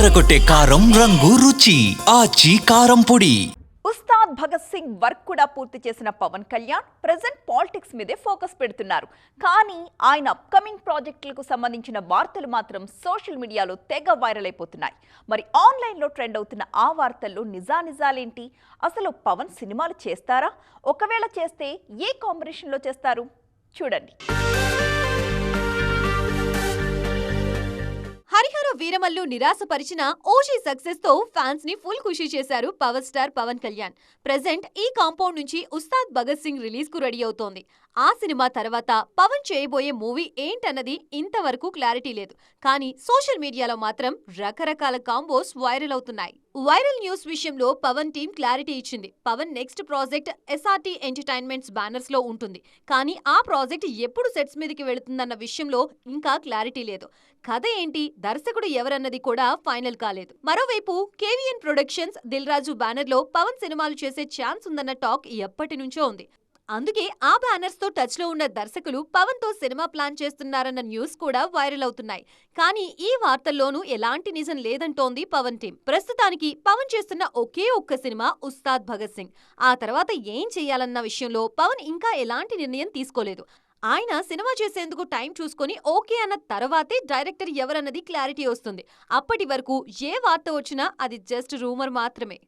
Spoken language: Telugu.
అదరగొట్టే కారం రంగు రుచి ఆచి కారం పొడి. ఉస్తాద్ భగత్ సింగ్ వర్క్ కూడా పూర్తి చేసిన పవన్ కళ్యాణ్ ప్రెజెంట్ పాలిటిక్స్ మీదే ఫోకస్ పెడుతున్నారు. కానీ ఆయన అప్కమింగ్ ప్రాజెక్టులకు సంబంధించిన వార్తలు మాత్రం సోషల్ మీడియాలో తెగ వైరల్ అయిపోతున్నాయి. మరి ఆన్లైన్లో ట్రెండ్ అవుతున్న ఆ వార్తల్లో నిజాలేంటి? అసలు పవన్ సినిమాలు చేస్తారా? ఒకవేళ చేస్తే ఏ కాంబినేషన్లో చేస్తారు? చూడండి. హరిహర వీరమల్లు నిరాశపరిచిన ఓజీ సక్సెస్ తో ఫ్యాన్స్ ని ఫుల్ ఖుషి చేశారు power star Pawan Kalyan. Present ఈ కాంపౌండ్ నుంచి ఉస్తాద్ భగత్ సింగ్ రిలీజ్ కు రెడీ అవుతోంది. ఆ సినిమా తర్వాత పవన్ చేయబోయే మూవీ ఏంటన్నది ఇంతవరకు క్లారిటీ లేదు. కానీ సోషల్ మీడియాలో మాత్రం రకరకాల కాంబోస్ వైరల్ అవుతున్నాయి. వైరల్ న్యూస్ విషయంలో పవన్ టీం క్లారిటీ ఇచ్చింది. Pawan next project SRT entertainments banners లో ఉంటుంది. కానీ ఆ ప్రాజెక్ట్ ఎప్పుడు సెట్స్ మీదకి వెళుతుందన్న విషయంలో ఇంకా క్లారిటీ లేదు. కథ ఏంటి, దర్శకుడు ఎవరన్నది కూడా ఫైనల్ కాలేదు. మరోవైపు కేవీఎన్ ప్రొడక్షన్స్ దిల్ రాజు బ్యానర్ లో పవన్ సినిమాలు చేసే ఛాన్స్ ఉందన్న టాక్ ఎప్పటి నుంచో ఉంది. అందుకే ఆ బ్యానర్స్ తో టచ్ లో ఉన్న దర్శకులు పవన్ తో సినిమా ప్లాన్ చేస్తున్నారన్న న్యూస్ కూడా వైరల్ అవుతున్నాయి. కానీ ఈ వార్తల్లోనూ ఎలాంటి నిజం లేదంటోంది పవన్ టీం. ప్రస్తుతానికి పవన్ చేస్తున్న ఒకే ఒక్క సినిమా ఉస్తాద్ భగత్ సింగ్. ఆ తర్వాత ఏం చేయాలన్న విషయంలో పవన్ ఇంకా ఎలాంటి నిర్ణయం తీసుకోలేదు. ఆయన సినిమా చేసేందుకు టైం చూసుకొని ఓకే అన్న తర్వాతే డైరెక్టర్ ఎవరన్నది క్లారిటీ వస్తుంది. అప్పటి వరకు ఏ వార్త వచ్చినా అది జస్ట్ రూమర్ మాత్రమే.